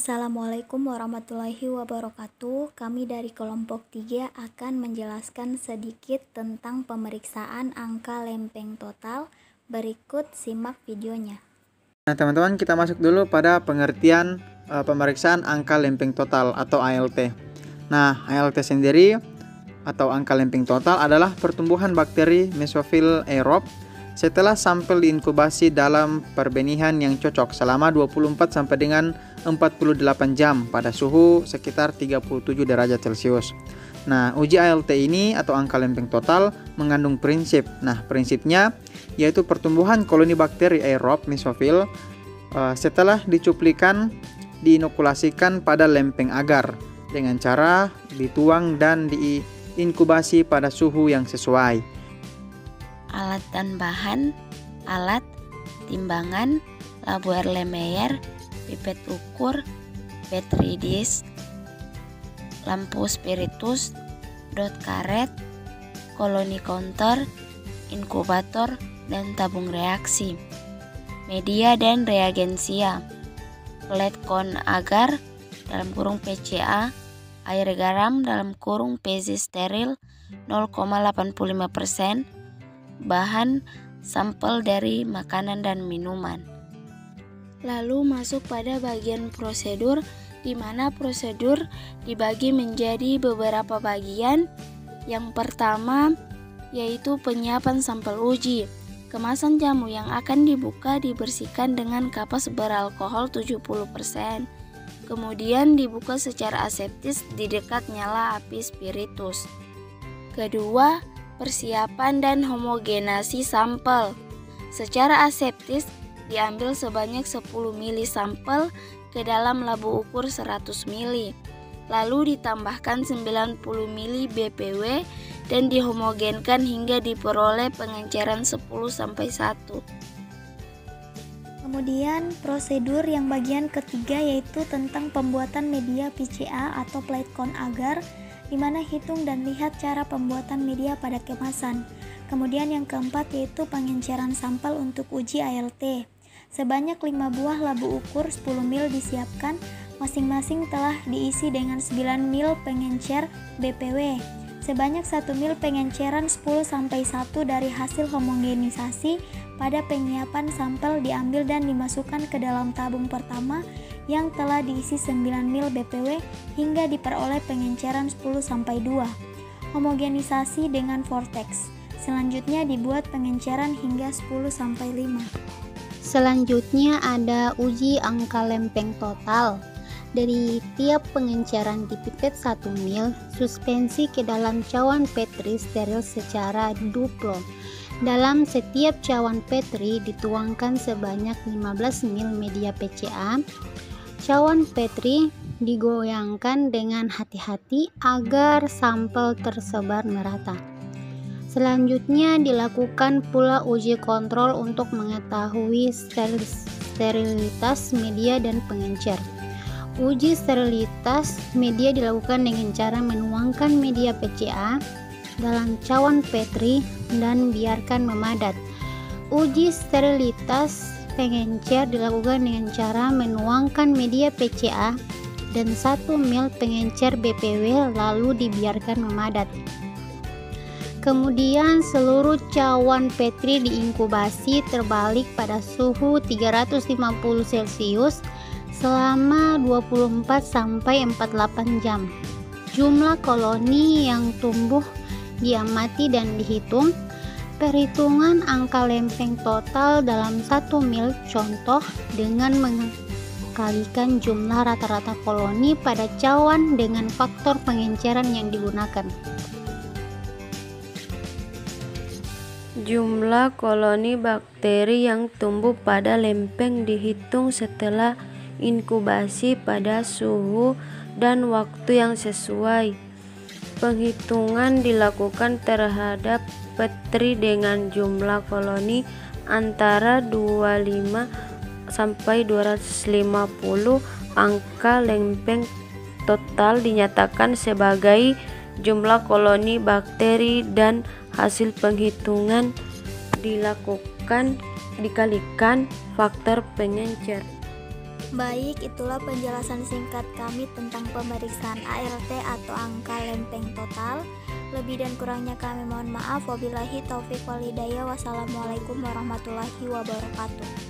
Assalamualaikum warahmatullahi wabarakatuh. Kami dari kelompok 3 akan menjelaskan sedikit tentang pemeriksaan angka lempeng total. Berikut simak videonya. Nah teman-teman, kita masuk dulu pada pengertian pemeriksaan angka lempeng total atau ALT. Nah, ALT sendiri atau angka lempeng total adalah pertumbuhan bakteri mesofil aerob setelah sampel diinkubasi dalam perbenihan yang cocok selama 24 sampai dengan 48 jam pada suhu sekitar 37 derajat Celcius. Nah, uji ALT ini atau angka lempeng total mengandung prinsip. Nah, prinsipnya yaitu pertumbuhan koloni bakteri aerob mesofil setelah diinokulasikan pada lempeng agar dengan cara dituang dan diinkubasi pada suhu yang sesuai. Alat dan bahan: alat, timbangan, labu Erlenmeyer, pipet ukur, petri dish, lampu spiritus, dot karet, koloni counter, inkubator, dan tabung reaksi. Media dan reagensia: flat cone agar (PCA), air garam (PZ steril 0,85%), bahan sampel dari makanan dan minuman. Lalu masuk pada bagian prosedur, di mana prosedur dibagi menjadi beberapa bagian. Yang pertama yaitu penyiapan sampel uji. Kemasan jamu yang akan dibuka dibersihkan dengan kapas beralkohol 70%. Kemudian dibuka secara aseptis di dekat nyala api spiritus. Kedua, persiapan dan homogenasi sampel. Secara aseptis diambil sebanyak 10 ml sampel ke dalam labu ukur 100 ml. Lalu ditambahkan 90 ml BPW dan dihomogenkan hingga diperoleh pengenceran 10-1. Kemudian prosedur yang bagian ketiga yaitu tentang pembuatan media PCA atau plate cone agar, di mana hitung dan lihat cara pembuatan media pada kemasan. Kemudian yang keempat yaitu pengenceran sampel untuk uji ALT. Sebanyak 5 buah labu ukur 10 ml disiapkan, masing-masing telah diisi dengan 9 ml pengencer BPW. Sebanyak 1 ml pengenceran 10-1 dari hasil homogenisasi pada penyiapan sampel diambil dan dimasukkan ke dalam tabung pertama yang telah diisi 9 ml BPW hingga diperoleh pengenceran 10-2. Homogenisasi dengan vortex. Selanjutnya dibuat pengenceran hingga 10-5. Selanjutnya ada uji angka lempeng total. Dari tiap pengenceran di pipet 1 ml, suspensi ke dalam cawan petri steril secara duplo. Dalam setiap cawan petri dituangkan sebanyak 15 ml media PCA. Cawan petri digoyangkan dengan hati-hati agar sampel tersebar merata. Selanjutnya dilakukan pula uji kontrol untuk mengetahui sterilitas media dan pengencer. Uji sterilitas media dilakukan dengan cara menuangkan media PCA dalam cawan petri dan biarkan memadat. Uji sterilitas pengencer dilakukan dengan cara menuangkan media PCA dan 1 ml pengencer BPW lalu dibiarkan memadat. Kemudian seluruh cawan petri diinkubasi terbalik pada suhu 350 Celcius selama 24-48 jam. Jumlah koloni yang tumbuh diamati dan dihitung. Perhitungan angka lempeng total dalam 1 ml contoh dengan mengkalikan jumlah rata-rata koloni pada cawan dengan faktor pengenceran yang digunakan. Jumlah koloni bakteri yang tumbuh pada lempeng dihitung setelah inkubasi pada suhu dan waktu yang sesuai. Penghitungan dilakukan terhadap petri dengan jumlah koloni antara 25 sampai 250. Angka lempeng total dinyatakan sebagai jumlah koloni bakteri dan hasil penghitungan dikalikan faktor pengencer. Baik, itulah penjelasan singkat kami tentang pemeriksaan ALT atau angka lempeng total. Lebih dan kurangnya kami mohon maaf. Wabillahi taufik wal hidayah. Wassalamualaikum warahmatullahi wabarakatuh.